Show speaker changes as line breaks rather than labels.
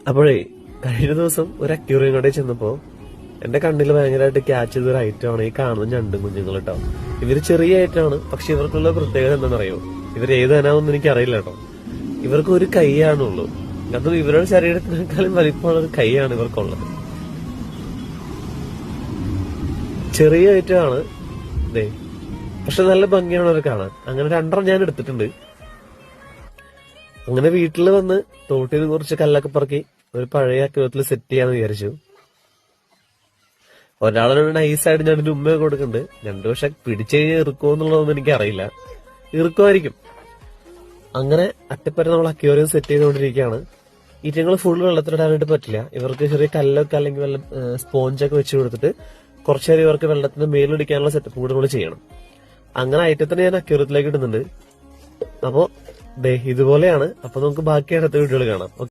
അപ്പോഴേ കഴിഞ്ഞ ദിവസം ഒരു അക്യൂറിയം കടയിൽ ചെന്നപ്പോ എന്റെ കണ്ണിൽ ഭയങ്കരമായിട്ട് ക്യാച്ച് ചെയ്ത ഒരു ഐറ്റമാണ് ഈ കാണുന്ന ഞണ്ടും കുഞ്ഞുങ്ങൾ കേട്ടോ. ഇവര് ചെറിയ ഐറ്റമാണ്, പക്ഷെ ഇവർക്കുള്ള പ്രത്യേകത എന്താണെന്നറിയോ? ഇവർ ഏത് അനാവെന്ന് എനിക്ക് അറിയില്ല കേട്ടോ. ഇവർക്ക് ഒരു കൈയാണുള്ളൂ, അതും ഇവരുടെ ശരീരത്തിനേക്കാളും വലിപ്പമുള്ള ഒരു കൈയാണ് ഇവർക്കുള്ളത്. ചെറിയ ഐറ്റമാണ് ഇതേ, പക്ഷെ നല്ല ഭംഗിയാണ് അവർ കാണാൻ. അങ്ങനെ രണ്ടെണ്ണം ഞാൻ എടുത്തിട്ടുണ്ട്. അങ്ങനെ വീട്ടിൽ വന്ന് തോട്ടിൽ നിന്ന് കുറച്ച് കല്ലൊക്കെ പറക്കി ഒരു പഴയ അക്യൂറത്തിൽ സെറ്റ് ചെയ്യാന്ന് വിചാരിച്ചു. ഒരാളോട് നൈസായിട്ട് ഞാനൊരു ഉമ്മയൊക്കെ കൊടുക്കുന്നുണ്ട്. രണ്ടു പക്ഷെ പിടിച്ചു കഴിഞ്ഞാൽ ഇറുക്കോ എന്നുള്ളതൊന്നും എനിക്ക് അറിയില്ല. ഇറുക്കുമായിരിക്കും. അങ്ങനെ അറ്റപ്പര നമ്മൾ അക്യൂറിയം സെറ്റ് ചെയ്തുകൊണ്ടിരിക്കുകയാണ്. ഈറ്റങ്ങൾ ഫുൾ വെള്ളത്തിലിടാനായിട്ട് പറ്റില്ല. ഇവർക്ക് ചെറിയ കല്ലൊക്കെ അല്ലെങ്കിൽ വല്ല സ്പോഞ്ചൊക്കെ വെച്ച് കൊടുത്തിട്ട് കുറച്ചേരം ഇവർക്ക് വെള്ളത്തിന്റെ മേലിടിക്കാനുള്ള സെറ്റപ്പ് കൂടെ നമ്മൾ ചെയ്യണം. അങ്ങനെ ഐറ്റത്തിന് ഞാൻ അക്യൂറിയത്തിലേക്ക് ഇടുന്നുണ്ട്. അപ്പോ ഇതുപോലെയാണ്. അപ്പൊ നമുക്ക് ബാക്കി അടുത്ത വീഡിയോകൾ കാണാം.